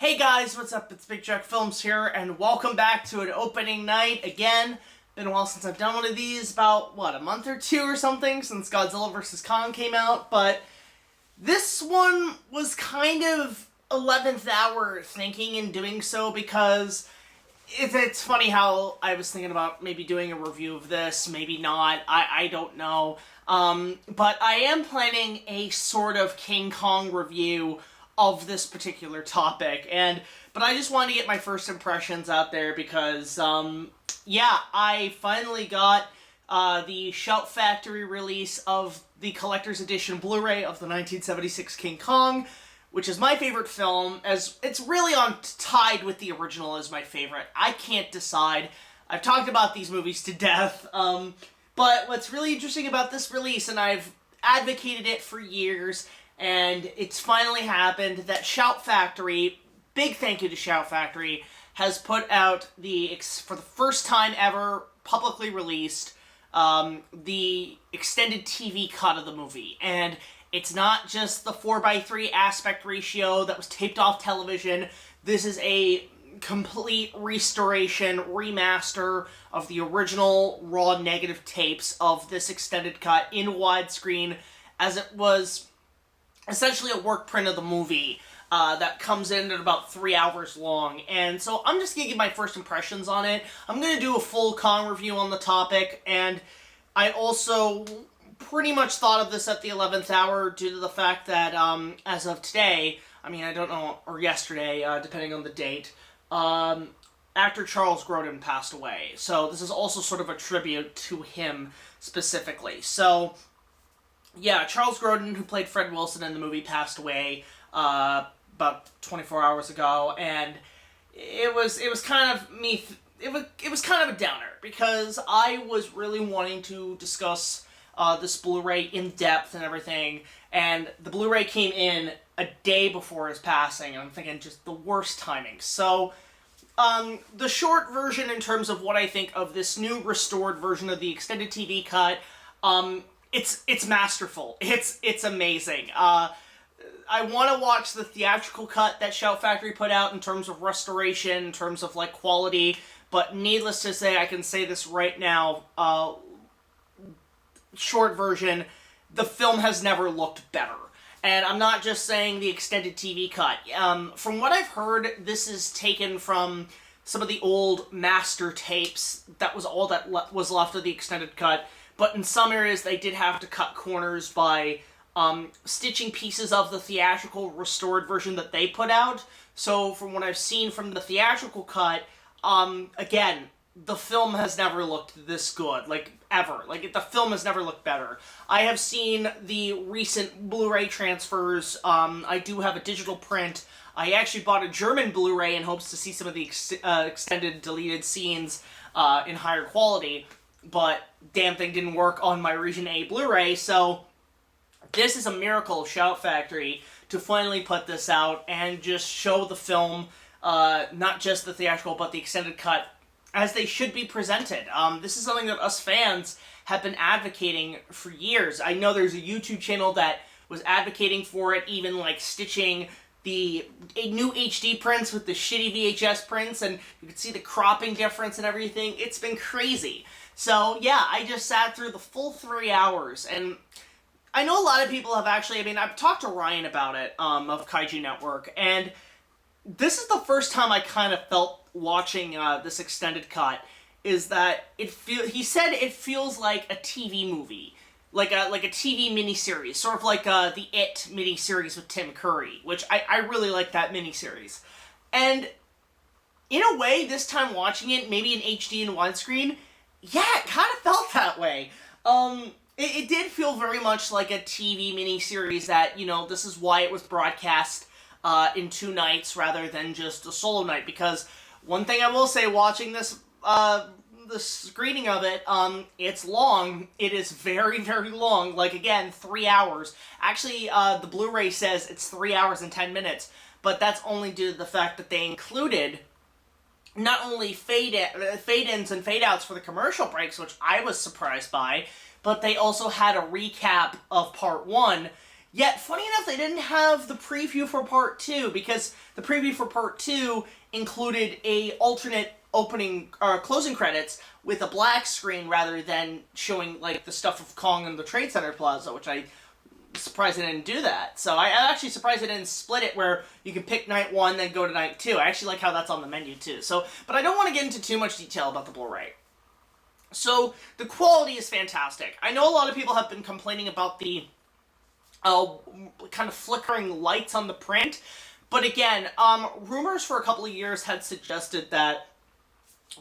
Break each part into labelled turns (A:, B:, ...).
A: Hey guys, what's up? It's BigJackFilms here, and welcome back to an opening night again. Been a while since I've done one of these, about, a month or two or something, since Godzilla vs. Kong came out, but this one was kind of 11th hour thinking in doing so, because it's funny how I was thinking about maybe doing a review of this, maybe not, I don't know, but I am planning a sort of King Kong review of this particular topic, but I just wanted to get my first impressions out there because, yeah, I finally got the Shout Factory release of the Collector's Edition Blu-ray of the 1976 King Kong, which is my favorite film, as it's really tied with the original as my favorite. I can't decide. I've talked about these movies to death, but what's really interesting about this release, and I've advocated it for years, and it's finally happened, that Shout Factory, big thank you to Shout Factory, has put out for the first time ever, publicly released, the extended TV cut of the movie. And it's not just the 4:3 aspect ratio that was taped off television. This is a complete restoration, remaster of the original raw negative tapes of this extended cut in widescreen, as it was essentially a work print of the movie that comes in at about 3 hours long. And so I'm just going to give my first impressions on it. I'm going to do a full Kong review on the topic, and I also pretty much thought of this at the 11th hour due to the fact that as of today, I don't know, or yesterday, depending on the date, actor Charles Grodin passed away. So this is also sort of a tribute to him specifically. So yeah, Charles Grodin, who played Fred Wilson in the movie, passed away about 24 hours ago, and it was kind of it was kind of a downer, because I was really wanting to discuss this Blu-ray in depth and everything, and the Blu-ray came in a day before his passing, and I'm thinking just the worst timing. So the short version in terms of what I think of this new restored version of the extended TV cut, it's masterful. It's amazing. I want to watch the theatrical cut that Shout Factory put out in terms of restoration, in terms of quality, but needless to say, I can say this right now, short version, the film has never looked better. And I'm not just saying the extended TV cut. From what I've heard, this is taken from some of the old master tapes. That was all that was left of the extended cut. But in some areas, they did have to cut corners by stitching pieces of the theatrical restored version that they put out. So from what I've seen from the theatrical cut, again, the film has never looked this good, ever. The film has never looked better. I have seen the recent Blu-ray transfers. I do have a digital print. I actually bought a German Blu-ray in hopes to see some of the extended deleted scenes in higher quality, but damn thing didn't work on my Region A Blu-ray, so this is a miracle of Shout Factory to finally put this out and just show the film, not just the theatrical, but the extended cut, as they should be presented. This is something that us fans have been advocating for years. I know there's a YouTube channel that was advocating for it, even stitching the new HD prints with the shitty VHS prints, and you can see the cropping difference and everything. It's been crazy. So yeah, I just sat through the full 3 hours, and I know a lot of people have actually, I've talked to Ryan about it, of Kaiju Network, and this is the first time I kind of felt watching this extended cut, is that he said it feels like a TV movie, like a TV miniseries, sort of like the It miniseries with Tim Curry, which I really like that miniseries. And in a way, this time watching it, maybe in HD and widescreen, yeah, it kind of felt that way. It did feel very much like a TV miniseries that, this is why it was broadcast in 2 nights rather than just a solo night, because one thing I will say, watching this the screening of it, it's long. It is very, very long. Again, 3 hours. Actually, the Blu-ray says it's 3 hours and 10 minutes, but that's only due to the fact that they included not only fade-ins and fade-outs for the commercial breaks, which I was surprised by, but they also had a recap of part 1 Yet, funny enough, they didn't have the preview for Part 2, because the preview for Part 2 included a alternate opening closing credits with a black screen rather than showing like the stuff of Kong and the Trade Center Plaza, which I surprised they didn't do that. So I'm actually surprised they didn't split it where you can pick night 1 then go to night 2. I actually like how that's on the menu too. So, but I don't want to get into too much detail about the Blu-ray. So the quality is fantastic. I know a lot of people have been complaining about the kind of flickering lights on the print, but again, rumors for a couple of years had suggested that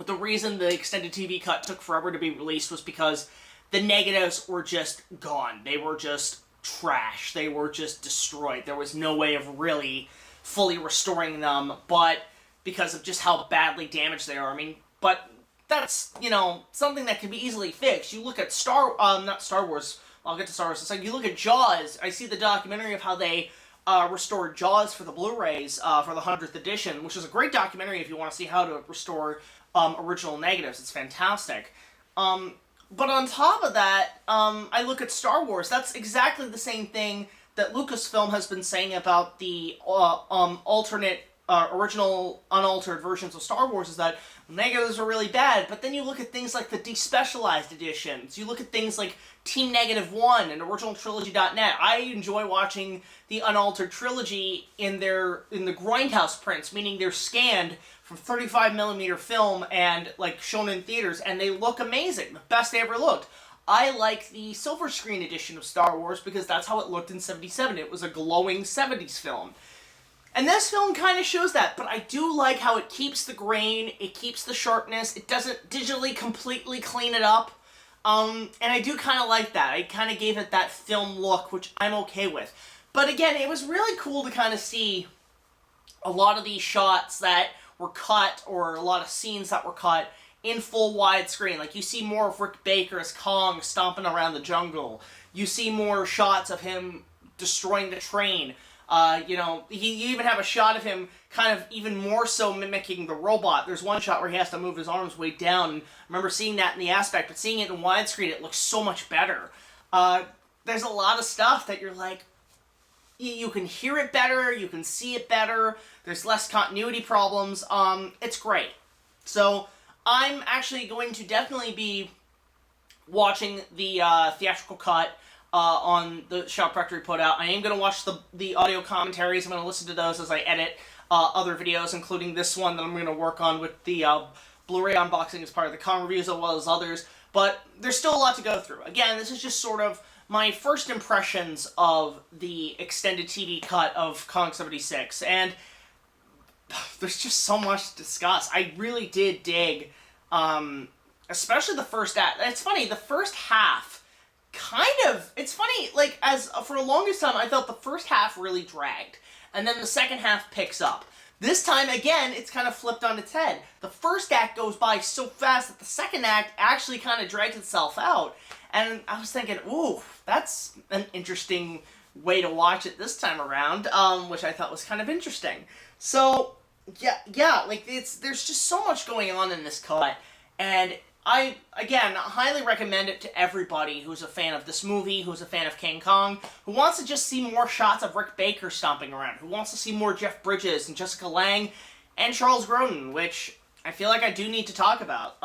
A: the reason the extended TV cut took forever to be released was because the negatives were just gone. They were just trash. They were just destroyed. There was no way of really fully restoring them, but because of just how badly damaged they are. I mean, but that's, you know, something that can be easily fixed. You look at not Star Wars, I'll get to Star Wars in a second. You look at Jaws, I see the documentary of how they restored Jaws for the Blu-rays for the 100th edition, which is a great documentary if you want to see how to restore original negatives. It's fantastic. But on top of that, I look at Star Wars. That's exactly the same thing that Lucasfilm has been saying about the alternate, original, unaltered versions of Star Wars, is that negatives are really bad. But then you look at things like the despecialized editions. You look at things like Team Negative 1 and OriginalTrilogy.net. I enjoy watching the unaltered trilogy in the grindhouse prints, meaning they're scanned from 35mm film and like shown in theaters, and they look amazing. The best they ever looked. I like the silver screen edition of Star Wars because that's how it looked in 77. It was a glowing 70s film. And this film kind of shows that, but I do like how it keeps the grain, it keeps the sharpness, it doesn't digitally completely clean it up. And I do kind of like that. I kind of gave it that film look, which I'm okay with. But again, it was really cool to kind of see a lot of these shots that were cut, or a lot of scenes that were cut, in full widescreen. Like, you see more of Rick Baker as Kong stomping around the jungle. You see more shots of him destroying the train. You know, you even have a shot of him kind of even more so mimicking the robot. There's one shot where he has to move his arms way down. And I remember seeing that in the aspect, but seeing it in widescreen, it looks so much better. There's a lot of stuff that you're like, you can hear it better, you can see it better, there's less continuity problems. It's great. So I'm actually going to definitely be watching the theatrical cut on the Shop Rectory put out. I am going to watch the audio commentaries. I'm going to listen to those as I edit other videos, including this one that I'm going to work on with the Blu-ray unboxing as part of the Kong reviews, as well as others. But there's still a lot to go through. Again, this is just sort of my first impressions of the extended TV cut of Kong 76, and there's just so much to discuss. I really did dig, especially the first act. It's funny, the first half it's funny, like, for the longest time, I felt the first half really dragged, and then the second half picks up. This time, again, it's kind of flipped on its head. The first act goes by so fast that the second act actually kind of drags itself out, and I was thinking, ooh, that's an interesting way to watch it this time around, which I thought was kind of interesting. So, yeah, like, there's just so much going on in this cut, and I, again, highly recommend it to everybody who's a fan of this movie, who's a fan of King Kong, who wants to just see more shots of Rick Baker stomping around, who wants to see more Jeff Bridges and Jessica Lange and Charles Grodin, which I feel like I do need to talk about.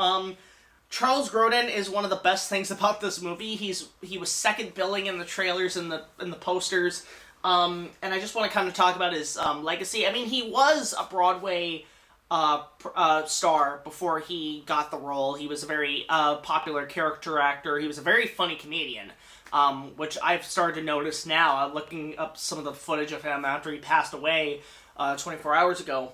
A: Charles Grodin is one of the best things about this movie. He was second billing in the trailers and the posters, and I just want to kind of talk about his legacy. I mean, he was a Broadway star before he got the role. He was a very popular character actor. He was a very funny comedian, which I've started to notice now, looking up some of the footage of him after he passed away 24 hours ago.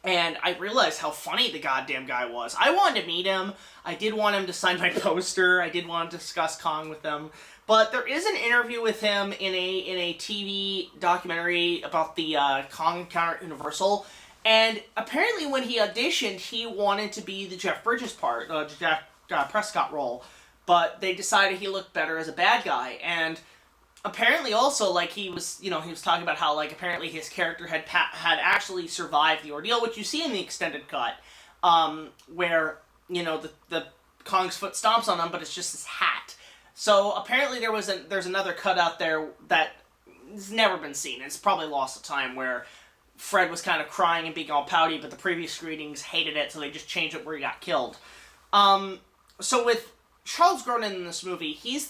A: And I realized how funny the goddamn guy was. I wanted to meet him. I did want him to sign my poster. I did want to discuss Kong with him. But there is an interview with him in a TV documentary about the Kong encounter at Universal. And apparently when he auditioned, he wanted to be the Jeff Bridges part, Jack Prescott role. But they decided he looked better as a bad guy. And apparently also, like, he was talking about how, like, apparently his character had actually survived the ordeal, which you see in the extended cut, where, you know, the Kong's foot stomps on him, but it's just his hat. So apparently there's another cut out there that it's never been seen. It's probably lost to time where Fred was kind of crying and being all pouty, but the previous screenings hated it, so they just changed it where he got killed. So with Charles Grodin in this movie, he's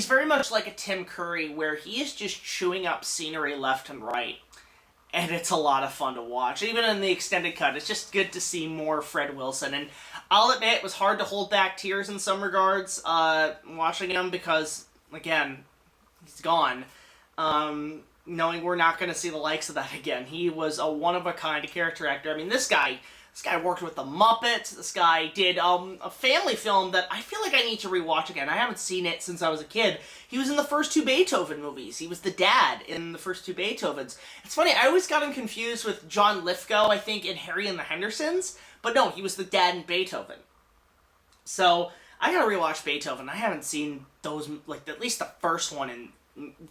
A: very much like a Tim Curry, where he is just chewing up scenery left and right. And it's a lot of fun to watch. Even in the extended cut, it's just good to see more Fred Wilson. And I'll admit, it was hard to hold back tears in some regards, watching him, because, again, he's gone. Knowing we're not going to see the likes of that again. He was a one-of-a-kind character actor. I mean, this guy worked with the Muppets. This guy did a family film that I feel like I need to rewatch again. I haven't seen it since I was a kid. He was in the first two Beethoven movies. He was the dad in the first two Beethovens. It's funny, I always got him confused with John Lithgow, I think, in Harry and the Hendersons. But no, he was the dad in Beethoven. So, I gotta rewatch Beethoven. I haven't seen those, like, at least the first one in,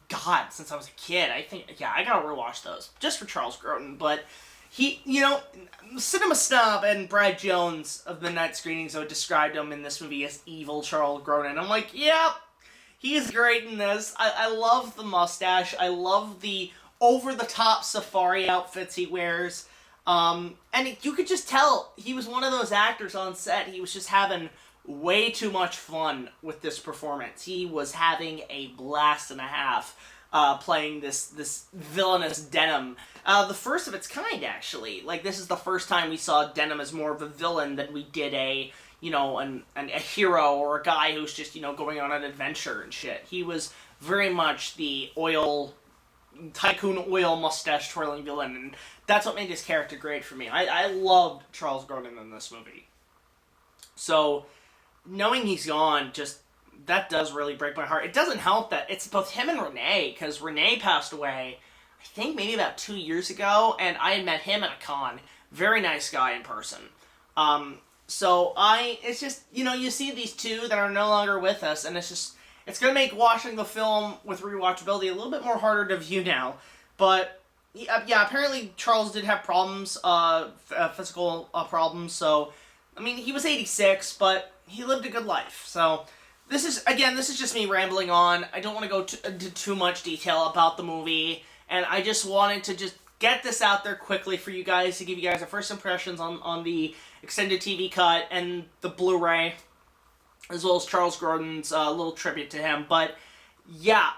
A: God, since I was a kid. I think, yeah, I gotta rewatch those. Just for Charles Grodin, but he, Cinema Snob and Brad Jones of Midnight Screenings described him in this movie as evil Charles Grodin. I'm like, yep, he's great in this. I love the mustache. I love the over-the-top safari outfits he wears. And you could just tell he was one of those actors on set. He was just having way too much fun with this performance. He was having a blast and a half. Playing this villainous Denham. The first of its kind, actually. Like, this is the first time we saw Denham as more of a villain than we did a hero or a guy who's just, going on an adventure and shit. He was very much the tycoon oil mustache twirling villain, and that's what made his character great for me. I loved Charles Grodin in this movie. So, knowing he's gone, that does really break my heart. It doesn't help that it's both him and Renee, because Renee passed away, I think maybe about 2 years ago, and I had met him at a con. Very nice guy in person. It's just, you see these two that are no longer with us, and it's going to make watching the film with rewatchability a little bit more harder to view now. But, yeah, apparently Charles did have problems, physical problems, so, I mean, he was 86, but he lived a good life, so this is just me rambling on. I don't want to go into too much detail about the movie, and I just wanted to just get this out there quickly for you guys, to give you guys our first impressions on the extended TV cut and the Blu-ray, as well as Charles Grodin's little tribute to him. But, yeah,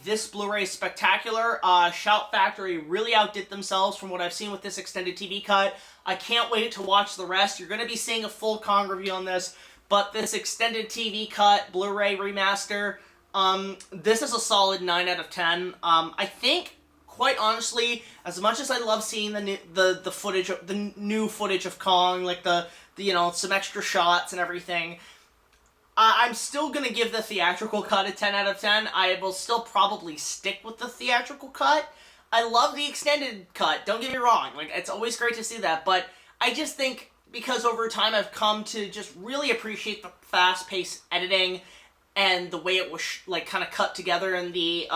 A: this Blu-ray is spectacular. Shout Factory really outdid themselves from what I've seen with this extended TV cut. I can't wait to watch the rest. You're going to be seeing a full Kong review on this. But this extended TV cut, Blu-ray remaster, this is a solid 9 out of 10. I think, quite honestly, as much as I love seeing the footage, the new footage of Kong, like the some extra shots and everything, I'm still gonna give the theatrical cut a 10 out of 10. I will still probably stick with the theatrical cut. I love the extended cut. Don't get me wrong. Like, it's always great to see that, but I just think, because over time I've come to just really appreciate the fast-paced editing and the way it was, kind of cut together in the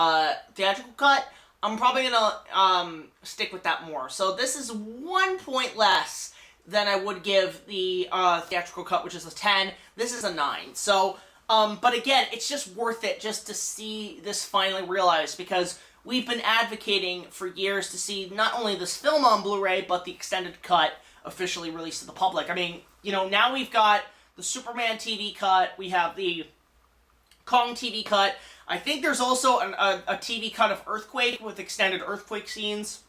A: theatrical cut, I'm probably gonna stick with that more. So this is 1 point less than I would give the theatrical cut, which is a 10. This is a 9. So, but again, it's just worth it just to see this finally realized, because we've been advocating for years to see not only this film on Blu-ray, but the extended cut officially released to the public. I mean, now we've got the Superman TV cut, we have the Kong TV cut. I think there's also a TV cut of Earthquake with extended Earthquake scenes,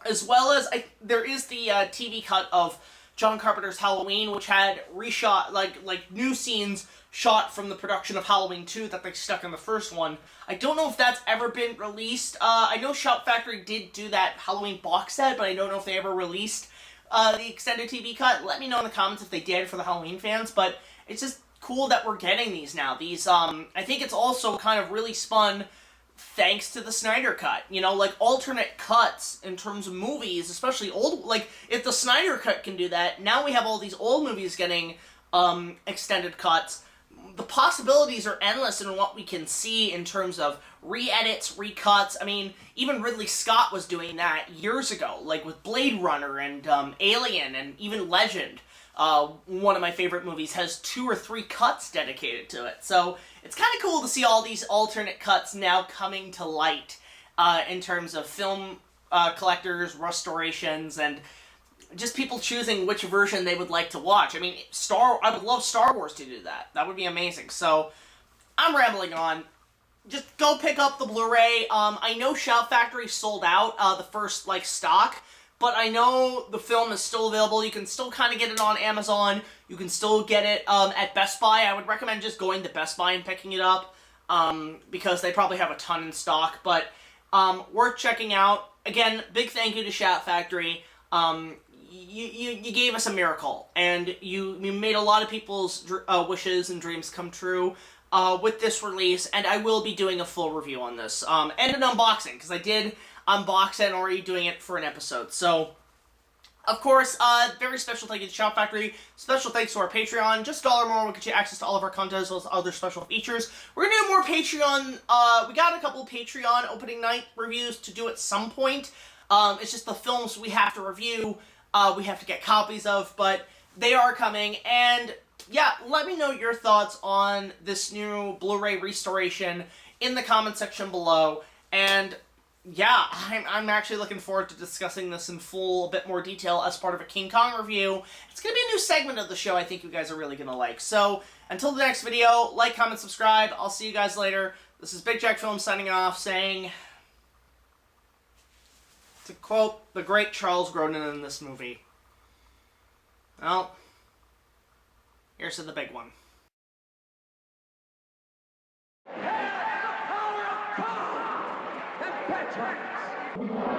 A: as well as there is the TV cut of John Carpenter's Halloween, which had reshot, like new scenes shot from the production of Halloween 2 that they stuck in the first one. I don't know if that's ever been released. I know Shout Factory did do that Halloween box set, but I don't know if they ever released the extended TV cut. Let me know in the comments if they did for the Halloween fans, but it's just cool that we're getting these now. These, I think it's also kind of really spun thanks to the Snyder Cut. Alternate cuts in terms of movies, especially old, if the Snyder Cut can do that, now we have all these old movies getting, extended cuts. The possibilities are endless in what we can see in terms of re-edits, recuts. I mean, even Ridley Scott was doing that years ago, with Blade Runner and Alien and even Legend. one of my favorite movies, has 2 or 3 cuts dedicated to it. So it's kind of cool to see all these alternate cuts now coming to light in terms of film collectors, restorations, and just people choosing which version they would like to watch. I mean, I would love Star Wars to do that. That would be amazing. So I'm rambling on. Just go pick up the Blu-ray. I know Shout Factory sold out the first, stock, but I know the film is still available. You can still kind of get it on Amazon. You can still get it at Best Buy. I would recommend just going to Best Buy and picking it up, because they probably have a ton in stock, but worth checking out. Again, big thank you to Shout Factory. You gave us a miracle, and you made a lot of people's wishes and dreams come true with this release, and I will be doing a full review on this, and an unboxing, because I did unbox it and already doing it for an episode. So, of course, very special thank you to Shout Factory. Special thanks to our Patreon. Just $1 more will get you access to all of our content as well as other special features. We're going to do more Patreon. We got a couple Patreon opening night reviews to do at some point. It's just the films we have to review, we have to get copies of, but they are coming. And yeah, let me know your thoughts on this new Blu-ray restoration in the comment section below. And yeah, I'm actually looking forward to discussing this in a bit more detail as part of a King Kong review. It's going to be a new segment of the show I think you guys are really going to like. So, until the next video, like, comment, subscribe. I'll see you guys later. This is BigJackFilms signing off, saying, to quote the great Charles Grodin in this movie, well, here's to the big one.
B: Veterans!